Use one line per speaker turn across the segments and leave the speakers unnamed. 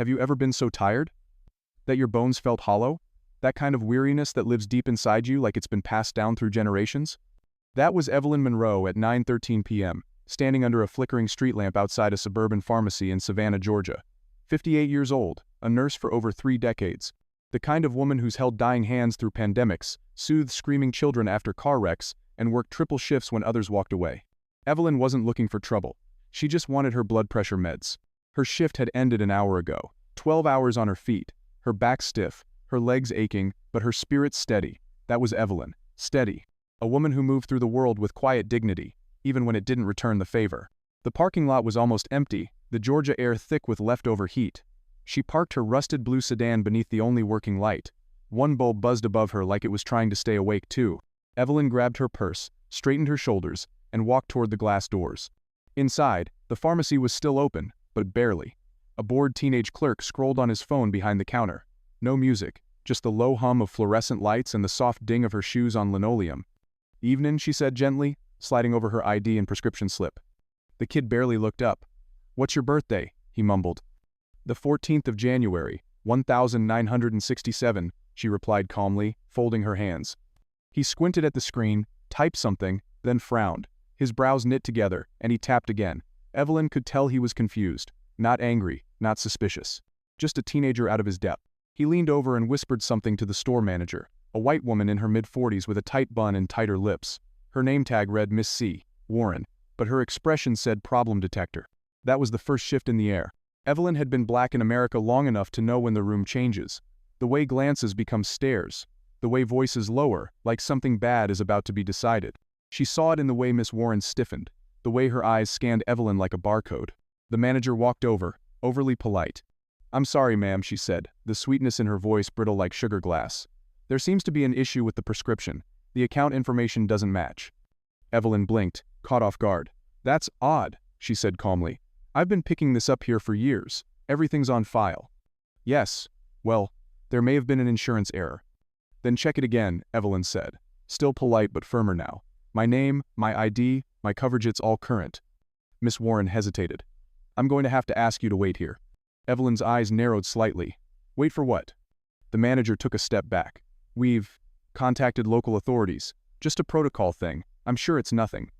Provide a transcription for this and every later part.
Have you ever been so tired that your bones felt hollow? That kind of weariness that lives deep inside you like it's been passed down through generations? That was Evelyn Monroe at 9:13 p.m., standing under a flickering street lamp outside a suburban pharmacy in Savannah, Georgia. 58 years old, a nurse for over 3 decades. The kind of woman who's held dying hands through pandemics, soothed screaming children after car wrecks, and worked triple shifts when others walked away. Evelyn wasn't looking for trouble. She just wanted her blood pressure meds. Her shift had ended an hour ago. 12 hours on her feet, her back stiff, her legs aching, but her spirit steady. That was Evelyn. Steady. A woman who moved through the world with quiet dignity, even when it didn't return the favor. The parking lot was almost empty, the Georgia air thick with leftover heat. She parked her rusted blue sedan beneath the only working light. One bulb buzzed above her like it was trying to stay awake too. Evelyn grabbed her purse, straightened her shoulders, and walked toward the glass doors. Inside, the pharmacy was still open, but barely. A bored teenage clerk scrolled on his phone behind the counter. No music, just the low hum of fluorescent lights and the soft ding of her shoes on linoleum. "Evenin'," she said gently, sliding over her ID and prescription slip. The kid barely looked up. "What's your birthday?" he mumbled. "The 14th of January, 1967, she replied calmly, folding her hands. He squinted at the screen, typed something, then frowned. His brows knit together, and he tapped again. Evelyn could tell he was confused. Not angry, not suspicious. Just a teenager out of his depth. He leaned over and whispered something to the store manager, a white woman in her mid-40s with a tight bun and tighter lips. Her name tag read Miss C. Warren, but her expression said problem detector. That was the first shift in the air. Evelyn had been black in America long enough to know when the room changes. The way glances become stares. The way voices lower, like something bad is about to be decided. She saw it in the way Miss Warren stiffened, the way her eyes scanned Evelyn like a barcode. The manager walked over, overly polite. "I'm sorry, ma'am," she said, the sweetness in her voice brittle like sugar glass. "There seems to be an issue with the prescription. The account information doesn't match." Evelyn blinked, caught off guard. "That's odd," she said calmly. "I've been picking this up here for years. Everything's on file." "Yes. Well, there may have been an insurance error." "Then check it again," Evelyn said, still polite but firmer now. "My name, my ID, my coverage, it's all current." Miss Warren hesitated. "I'm going to have to ask you to wait here." Evelyn's eyes narrowed slightly. "Wait for what?" The manager took a step back. "We've contacted local authorities. Just a protocol thing. I'm sure it's nothing."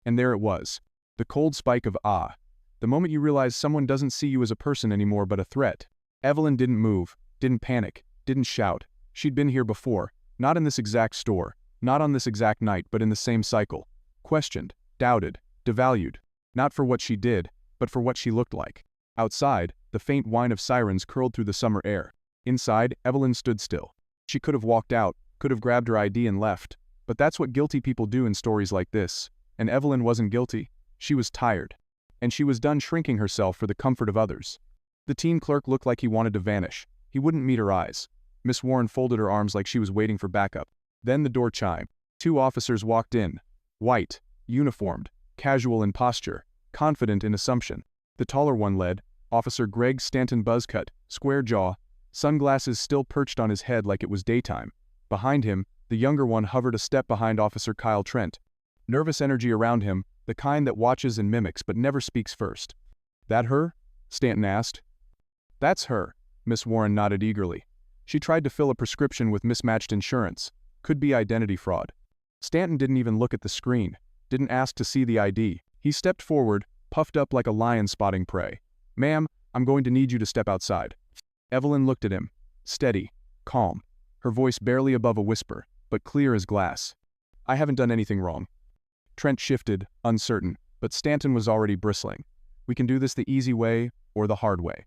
And there it was. The cold spike of ah. The moment you realize someone doesn't see you as a person anymore but a threat. Evelyn didn't move, didn't panic, didn't shout. She'd been here before, not in this exact store, not on this exact night, but in the same cycle. Questioned, doubted, devalued. Not for what she did, but for what she looked like. Outside, the faint whine of sirens curled through the summer air. Inside, Evelyn stood still. She could have walked out, could have grabbed her ID and left. But that's what guilty people do in stories like this. And Evelyn wasn't guilty. She was tired. And she was done shrinking herself for the comfort of others. The teen clerk looked like he wanted to vanish. He wouldn't meet her eyes. Miss Warren folded her arms like she was waiting for backup. Then the door chimed. 2 officers walked in. White, uniformed, casual in posture, confident in assumption. The taller one led, Officer Greg Stanton Buzzcut, square jaw, sunglasses still perched on his head like it was daytime. Behind him, the younger one hovered a step behind Officer Kyle Trent. Nervous energy around him, the kind that watches and mimics but never speaks first. "That her?" Stanton asked. "That's her," Miss Warren nodded eagerly. She tried to fill a prescription with mismatched insurance. Could be identity fraud. Stanton didn't even look at the screen, didn't ask to see the ID. He stepped forward, puffed up like a lion spotting prey. "Ma'am, I'm going to need you to step outside." Evelyn looked at him, steady, calm, her voice barely above a whisper, but clear as glass. "I haven't done anything wrong." Trent shifted, uncertain, but Stanton was already bristling. "We can do this the easy way or the hard way."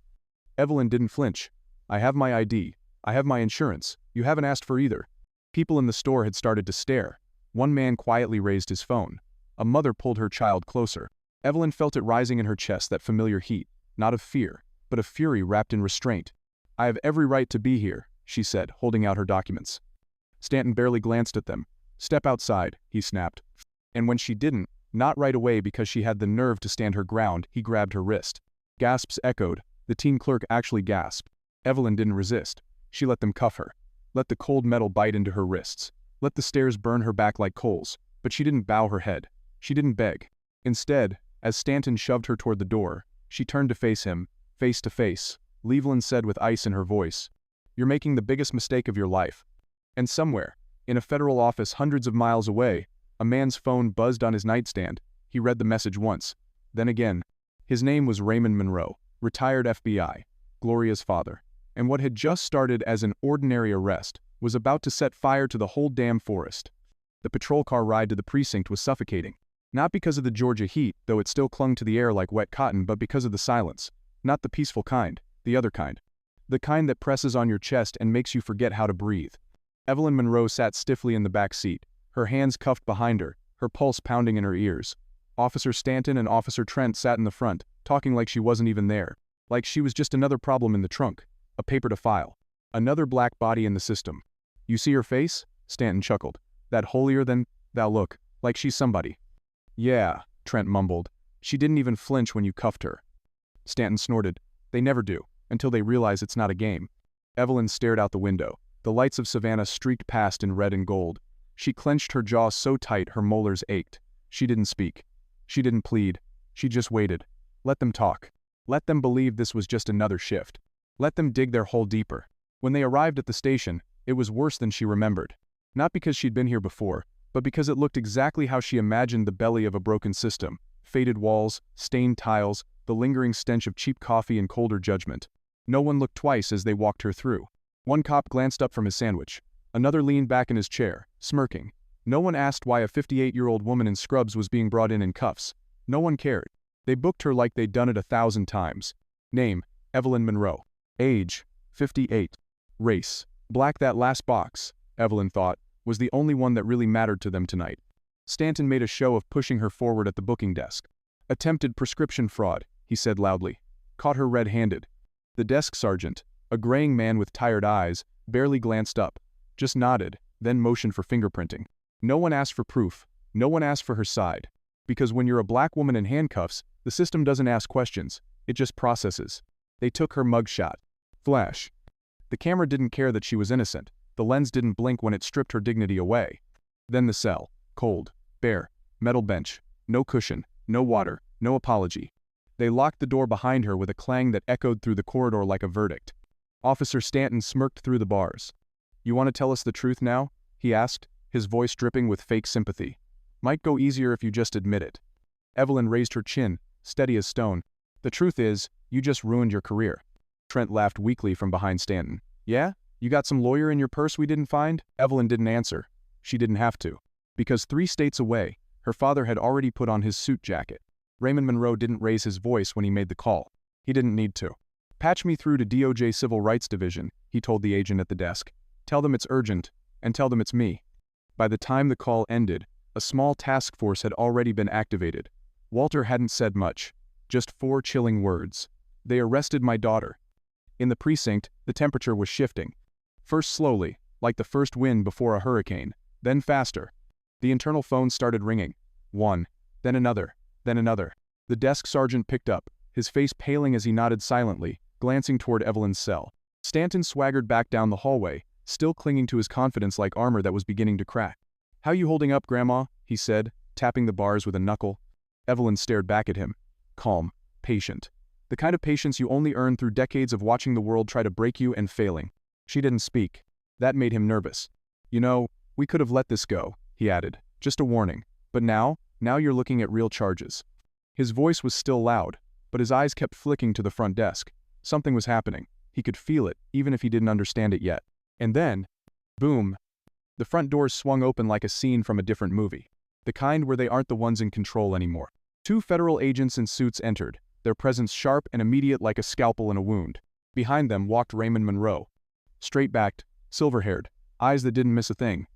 Evelyn didn't flinch. "I have my ID. I have my insurance. You haven't asked for either." People in the store had started to stare. One man quietly raised his phone. A mother pulled her child closer. Evelyn felt it rising in her chest, that familiar heat, not of fear, but of fury wrapped in restraint. "I have every right to be here," she said, holding out her documents. Stanton barely glanced at them. "Step outside," he snapped. And when she didn't, not right away because she had the nerve to stand her ground, he grabbed her wrist. Gasps echoed. The teen clerk actually gasped. Evelyn didn't resist. She let them cuff her. Let the cold metal bite into her wrists. Let the stares burn her back like coals. But she didn't bow her head. She didn't beg. Instead, as Stanton shoved her toward the door, she turned to face him, face to face. Evelyn said with ice in her voice. "You're making the biggest mistake of your life." And somewhere, in a federal office hundreds of miles away, a man's phone buzzed on his nightstand. He read the message once, then again. His name was Raymond Monroe, retired FBI, Gloria's father. And what had just started as an ordinary arrest was about to set fire to the whole damn forest. The patrol car ride to the precinct was suffocating. Not because of the Georgia heat, though it still clung to the air like wet cotton, but because of the silence. Not the peaceful kind, the other kind. The kind that presses on your chest and makes you forget how to breathe. Evelyn Monroe sat stiffly in the back seat, her hands cuffed behind her, her pulse pounding in her ears. Officer Stanton and Officer Trent sat in the front, talking like she wasn't even there. Like she was just another problem in the trunk, a paper to file. Another black body in the system. "You see her face?" Stanton chuckled. "That holier-than-thou look, like she's somebody." "Yeah," Trent mumbled. "She didn't even flinch when you cuffed her." Stanton snorted. "They never do, until they realize it's not a game." Evelyn stared out the window. The lights of Savannah streaked past in red and gold. She clenched her jaw so tight her molars ached. She didn't speak. She didn't plead. She just waited. Let them talk. Let them believe this was just another shift. Let them dig their hole deeper. When they arrived at the station, it was worse than she remembered. Not because she'd been here before, but because it looked exactly how she imagined the belly of a broken system. Faded walls, stained tiles, the lingering stench of cheap coffee and colder judgment. No one looked twice as they walked her through. One cop glanced up from his sandwich. Another leaned back in his chair, smirking. No one asked why a 58-year-old woman in scrubs was being brought in cuffs. No one cared. They booked her like they'd done it 1,000 times. Name, Evelyn Monroe. Age, 58. Race, black. That last box, Evelyn thought, was the only one that really mattered to them tonight. Stanton made a show of pushing her forward at the booking desk. "Attempted prescription fraud," he said loudly. "Caught her red-handed." The desk sergeant, a graying man with tired eyes, barely glanced up, just nodded, then motioned for fingerprinting. No one asked for proof. No one asked for her side. Because when you're a black woman in handcuffs, the system doesn't ask questions. It just processes. They took her mugshot. Flash. The camera didn't care that she was innocent. The lens didn't blink when it stripped her dignity away. Then the cell. Cold. Bare. Metal bench. No cushion. No water. No apology. They locked the door behind her with a clang that echoed through the corridor like a verdict. Officer Stanton smirked through the bars. "You want to tell us the truth now?" he asked, his voice dripping with fake sympathy. "Might go easier if you just admit it." Evelyn raised her chin, steady as stone. "The truth is, you just ruined your career." Trent laughed weakly from behind Stanton. "Yeah? You got some lawyer in your purse we didn't find?" Evelyn didn't answer. She didn't have to. Because 3 states away, her father had already put on his suit jacket. Raymond Monroe didn't raise his voice when he made the call. He didn't need to. "Patch me through to DOJ Civil Rights Division," he told the agent at the desk. "Tell them it's urgent, and tell them it's me." By the time the call ended, a small task force had already been activated. Walter hadn't said much. Just 4 chilling words. "They arrested my daughter." In the precinct, the temperature was shifting. First slowly, like the first wind before a hurricane, then faster. The internal phone started ringing. One, then another, then another. The desk sergeant picked up, his face paling as he nodded silently, glancing toward Evelyn's cell. Stanton swaggered back down the hallway, still clinging to his confidence like armor that was beginning to crack. "How you holding up, Grandma?" he said, tapping the bars with a knuckle. Evelyn stared back at him. Calm, patient. The kind of patience you only earn through decades of watching the world try to break you and failing. She didn't speak. That made him nervous. "You know, we could have let this go," he added. "Just a warning. But now you're looking at real charges." His voice was still loud, but his eyes kept flicking to the front desk. Something was happening. He could feel it, even if he didn't understand it yet. And then, boom. The front doors swung open like a scene from a different movie. The kind where they aren't the ones in control anymore. 2 federal agents in suits entered, their presence sharp and immediate like a scalpel in a wound. Behind them walked Raymond Monroe. Straight-backed, silver-haired, eyes that didn't miss a thing.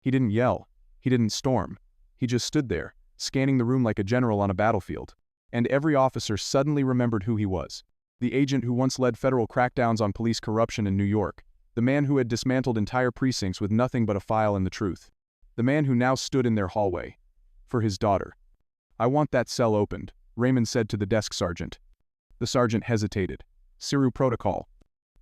He didn't yell. He didn't storm. He just stood there, scanning the room like a general on a battlefield. And every officer suddenly remembered who he was. The agent who once led federal crackdowns on police corruption in New York. The man who had dismantled entire precincts with nothing but a file and the truth. The man who now stood in their hallway. For his daughter. "I want that cell opened," Raymond said to the desk sergeant. The sergeant hesitated. "Siru protocol."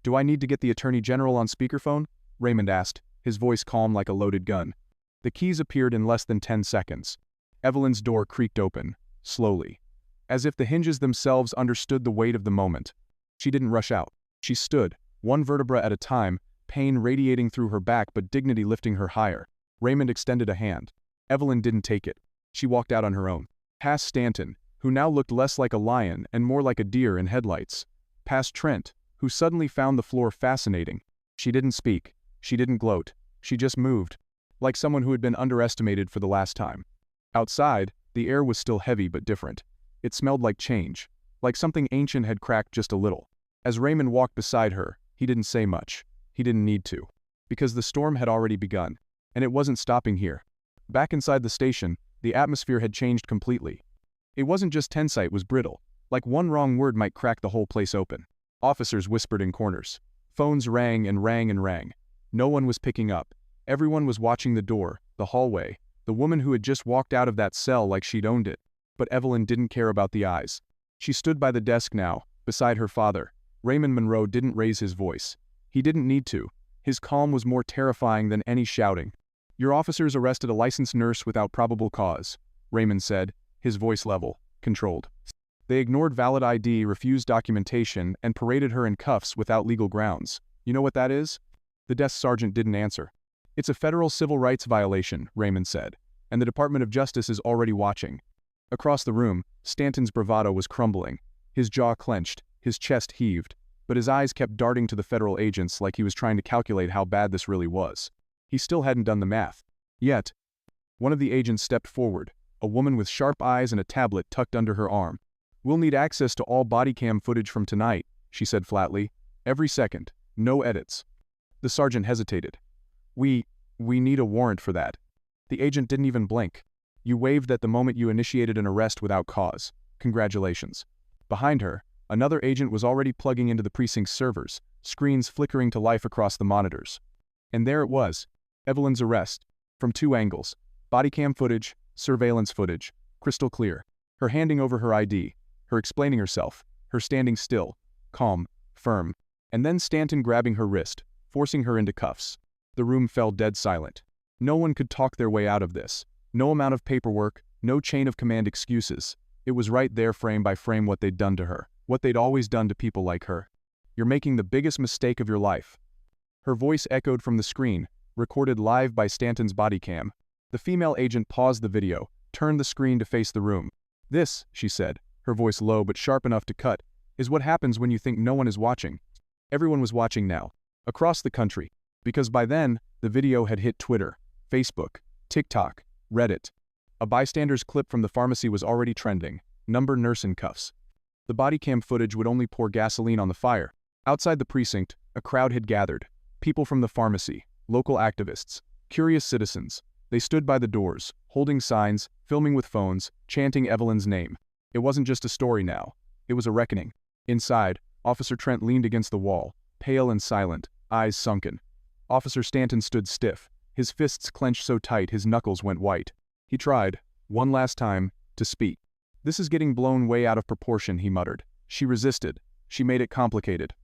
"Do I need to get the Attorney General on speakerphone?" Raymond asked, his voice calm like a loaded gun. The keys appeared in less than 10 seconds. Evelyn's door creaked open, slowly. As if the hinges themselves understood the weight of the moment. She didn't rush out. She stood, one vertebra at a time, pain radiating through her back but dignity lifting her higher. Raymond extended a hand. Evelyn didn't take it. She walked out on her own. Past Stanton, who now looked less like a lion and more like a deer in headlights. Past Trent, who suddenly found the floor fascinating. She didn't speak. She didn't gloat. She just moved. Like someone who had been underestimated for the last time. Outside, the air was still heavy but different. It smelled like change. Like something ancient had cracked just a little. As Raymond walked beside her, he didn't say much. He didn't need to. Because the storm had already begun. And it wasn't stopping here. Back inside the station, the atmosphere had changed completely. It wasn't just tensite, it was brittle. Like one wrong word might crack the whole place open. Officers whispered in corners. Phones rang and rang and rang. No one was picking up. Everyone was watching the door, the hallway, the woman who had just walked out of that cell like she'd owned it. But Evelyn didn't care about the eyes. She stood by the desk now, beside her father. Raymond Monroe didn't raise his voice. He didn't need to. His calm was more terrifying than any shouting. "Your officers arrested a licensed nurse without probable cause," Raymond said, his voice level, controlled. "They ignored valid ID, refused documentation, and paraded her in cuffs without legal grounds. You know what that is?" The desk sergeant didn't answer. "It's a federal civil rights violation," Raymond said, "and the Department of Justice is already watching." Across the room, Stanton's bravado was crumbling. His jaw clenched, his chest heaved, but his eyes kept darting to the federal agents like he was trying to calculate how bad this really was. He still hadn't done the math. Yet. One of the agents stepped forward, a woman with sharp eyes and a tablet tucked under her arm. "We'll need access to all body cam footage from tonight," she said flatly. "Every second. No edits." The sergeant hesitated. We need a warrant for that." The agent didn't even blink. "You waived that the moment you initiated an arrest without cause. Congratulations." Behind her, another agent was already plugging into the precinct's servers, screens flickering to life across the monitors. And there it was. Evelyn's arrest. From two angles. Bodycam footage, surveillance footage. Crystal clear. Her handing over her ID. Her explaining herself. Her standing still. Calm. Firm. And then Stanton grabbing her wrist, forcing her into cuffs. The room fell dead silent. No one could talk their way out of this. No amount of paperwork, no chain of command excuses. It was right there frame by frame what they'd done to her. What they'd always done to people like her. "You're making the biggest mistake of your life." Her voice echoed from the screen, recorded live by Stanton's body cam. The female agent paused the video, turned the screen to face the room. "This," she said, her voice low but sharp enough to cut, "is what happens when you think no one is watching." Everyone was watching now. Across the country. Because by then, the video had hit Twitter, Facebook, TikTok, Reddit. A bystander's clip from the pharmacy was already trending. Number nurse in cuffs. The body cam footage would only pour gasoline on the fire. Outside the precinct, a crowd had gathered. People from the pharmacy, local activists, curious citizens. They stood by the doors, holding signs, filming with phones, chanting Evelyn's name. It wasn't just a story now. It was a reckoning. Inside, Officer Trent leaned against the wall, pale and silent, eyes sunken. Officer Stanton stood stiff, his fists clenched so tight his knuckles went white. He tried, one last time, to speak. "This is getting blown way out of proportion," he muttered. She resisted. She made it complicated.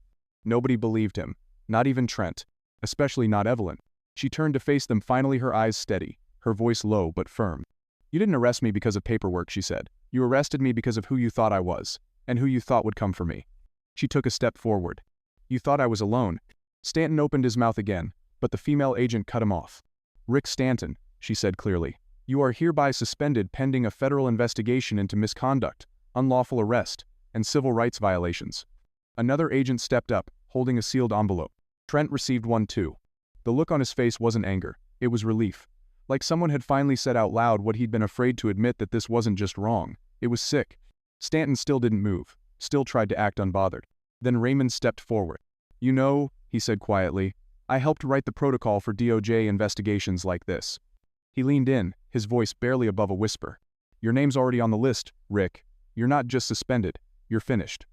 Nobody believed him. Not even Trent. Especially not Evelyn. She turned to face them, finally, her eyes steady, her voice low but firm. "You didn't arrest me because of paperwork," she said. "You arrested me because of who you thought I was, and who you thought would come for me." She took a step forward. "You thought I was alone." Stanton opened his mouth again, but the female agent cut him off. "Rick Stanton," she said clearly, "you are hereby suspended pending a federal investigation into misconduct, unlawful arrest, and civil rights violations." Another agent stepped up, holding a sealed envelope. Trent received one too. The look on his face wasn't anger, it was relief. Like someone had finally said out loud what he'd been afraid to admit, that this wasn't just wrong, it was sick. Stanton still didn't move, still tried to act unbothered. Then Raymond stepped forward. "You know," he said quietly, "I helped write the protocol for DOJ investigations like this." He leaned in, his voice barely above a whisper. "Your name's already on the list, Rick. You're not just suspended, you're finished."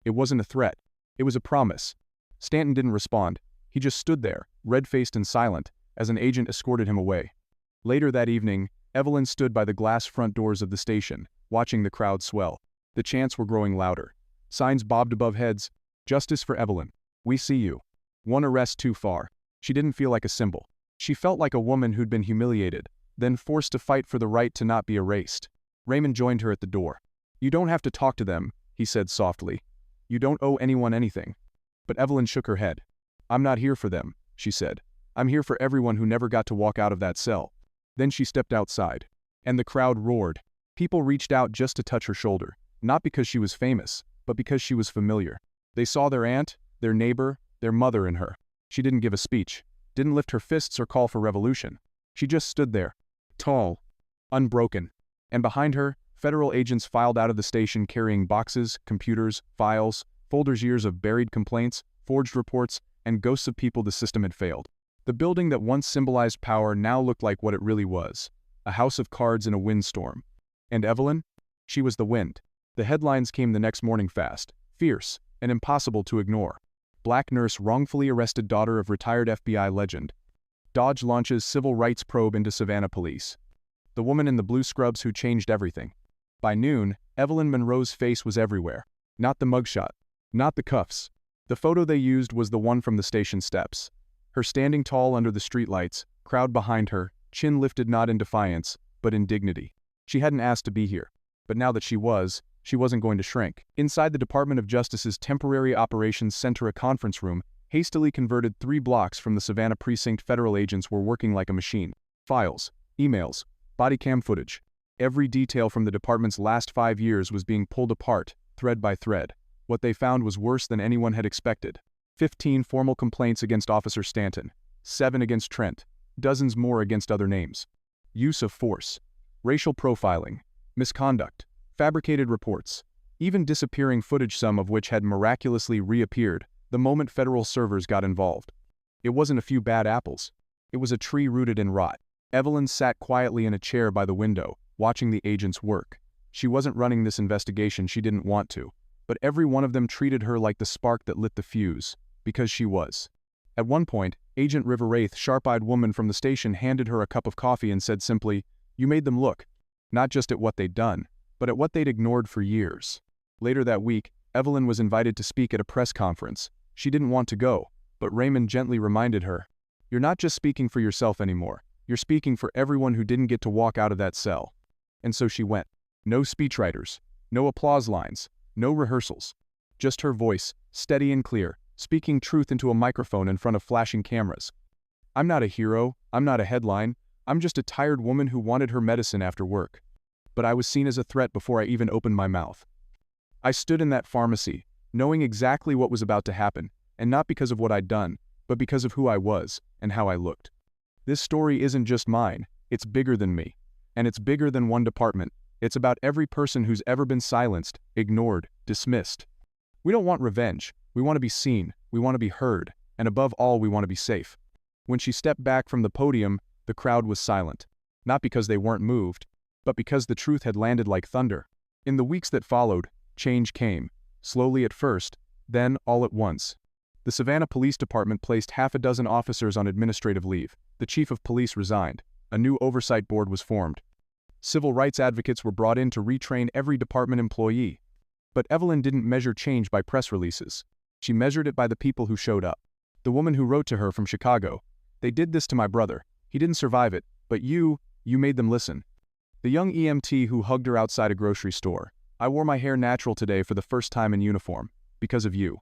It wasn't a threat. It was a promise. Stanton didn't respond. He just stood there, red-faced and silent, as an agent escorted him away. Later that evening, Evelyn stood by the glass front doors of the station, watching the crowd swell. The chants were growing louder. Signs bobbed above heads. "Justice for Evelyn. We see you. One arrest too far." She didn't feel like a symbol. She felt like a woman who'd been humiliated, then forced to fight for the right to not be erased. Raymond joined her at the door. "You don't have to talk to them," he said softly. "You don't owe anyone anything." But Evelyn shook her head. "I'm not here for them," she said. "I'm here for everyone who never got to walk out of that cell." Then she stepped outside. And the crowd roared. People reached out just to touch her shoulder, not because she was famous, but because she was familiar. They saw their aunt, their neighbor, their mother in her. She didn't give a speech, didn't lift her fists or call for revolution. She just stood there, tall, unbroken. And behind her, federal agents filed out of the station carrying boxes, computers, files, folders, years of buried complaints, forged reports, and ghosts of people the system had failed. The building that once symbolized power now looked like what it really was, a house of cards in a windstorm. And Evelyn? She was the wind. The headlines came the next morning fast, fierce, and impossible to ignore. Black nurse wrongfully arrested daughter of retired FBI legend. Dodge launches civil rights probe into Savannah police. The woman in the blue scrubs who changed everything. By noon, Evelyn Monroe's face was everywhere. Not the mugshot. Not the cuffs. The photo they used was the one from the station steps. Her standing tall under the streetlights, crowd behind her, chin lifted not in defiance, but in dignity. She hadn't asked to be here. But now that she wasn't going to shrink. Inside the Department of Justice's Temporary Operations Center, a conference room, hastily converted 3 blocks from the Savannah precinct, federal agents were working like a machine. Files, emails, body cam footage. Every detail from the department's last 5 years was being pulled apart, thread by thread. What they found was worse than anyone had expected. 15 formal complaints against Officer Stanton, 7 against Trent, dozens more against other names. Use of force, racial profiling, misconduct, fabricated reports, even disappearing footage, some of which had miraculously reappeared the moment federal servers got involved. It wasn't a few bad apples. It was a tree rooted in rot. Evelyn sat quietly in a chair by the window, watching the agents work. She wasn't running this investigation, she didn't want to. But every one of them treated her like the spark that lit the fuse, because she was. At one point, Agent River Wraith, sharp-eyed woman from the station, handed her a cup of coffee and said simply, "You made them look. Not just at what they'd done, but at what they'd ignored for years." Later that week, Evelyn was invited to speak at a press conference. She didn't want to go, but Raymond gently reminded her, "You're not just speaking for yourself anymore. You're speaking for everyone who didn't get to walk out of that cell." And so she went. No speechwriters, no applause lines, no rehearsals. Just her voice, steady and clear, speaking truth into a microphone in front of flashing cameras. "I'm not a hero, I'm not a headline, I'm just a tired woman who wanted her medicine after work. But I was seen as a threat before I even opened my mouth. I stood in that pharmacy, knowing exactly what was about to happen, and not because of what I'd done, but because of who I was and how I looked. This story isn't just mine, it's bigger than me. And it's bigger than one department. It's about every person who's ever been silenced, ignored, dismissed. We don't want revenge. We want to be seen. We want to be heard. And above all, we want to be safe." When she stepped back from the podium, the crowd was silent. Not because they weren't moved, but because the truth had landed like thunder. In the weeks that followed, change came. Slowly at first, then all at once. The Savannah Police Department placed 6 officers on administrative leave. The chief of police resigned. A new oversight board was formed. Civil rights advocates were brought in to retrain every department employee. But Evelyn didn't measure change by press releases. She measured it by the people who showed up. The woman who wrote to her from Chicago, "They did this to my brother. He didn't survive it, but you made them listen." The young EMT who hugged her outside a grocery store, "I wore my hair natural today for the first time in uniform, because of you."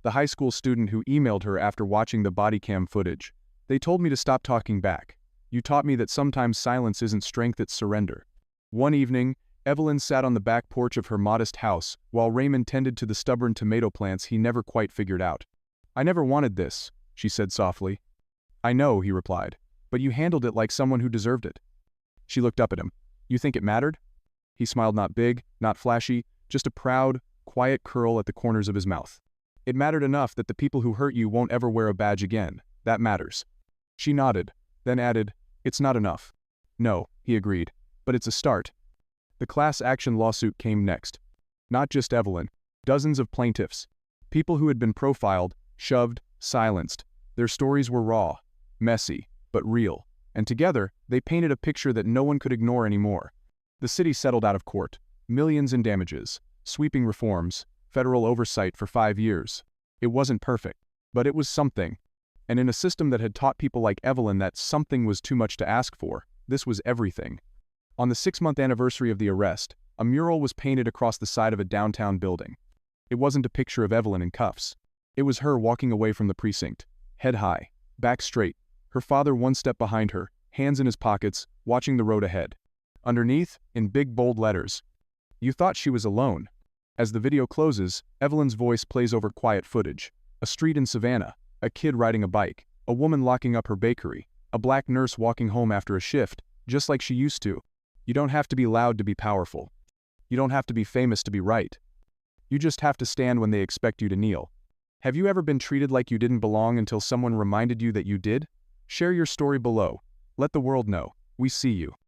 The high school student who emailed her after watching the body cam footage, "They told me to stop talking back. You taught me that sometimes silence isn't strength, it's surrender." One evening, Evelyn sat on the back porch of her modest house, while Raymond tended to the stubborn tomato plants he never quite figured out. "I never wanted this," she said softly. "I know," he replied, "but you handled it like someone who deserved it." She looked up at him. "You think it mattered?" He smiled, not big, not flashy, just a proud, quiet curl at the corners of his mouth. "It mattered enough that the people who hurt you won't ever wear a badge again. That matters." She nodded, then added, "It's not enough." "No," he agreed, "but it's a start." The class action lawsuit came next. Not just Evelyn. Dozens of plaintiffs. People who had been profiled, shoved, silenced. Their stories were raw, messy, but real. And together, they painted a picture that no one could ignore anymore. The city settled out of court. Millions in damages. Sweeping reforms. Federal oversight for 5 years. It wasn't perfect, but it was something. And in a system that had taught people like Evelyn that something was too much to ask for, this was everything. On the 6-month anniversary of the arrest, a mural was painted across the side of a downtown building. It wasn't a picture of Evelyn in cuffs. It was her walking away from the precinct, head high, back straight, her father one step behind her, hands in his pockets, watching the road ahead. Underneath, in big bold letters, "You thought she was alone." As the video closes, Evelyn's voice plays over quiet footage. A street in Savannah, a kid riding a bike, a woman locking up her bakery, a black nurse walking home after a shift, just like she used to. You don't have to be loud to be powerful. You don't have to be famous to be right. You just have to stand when they expect you to kneel. Have you ever been treated like you didn't belong until someone reminded you that you did? Share your story below. Let the world know. We see you.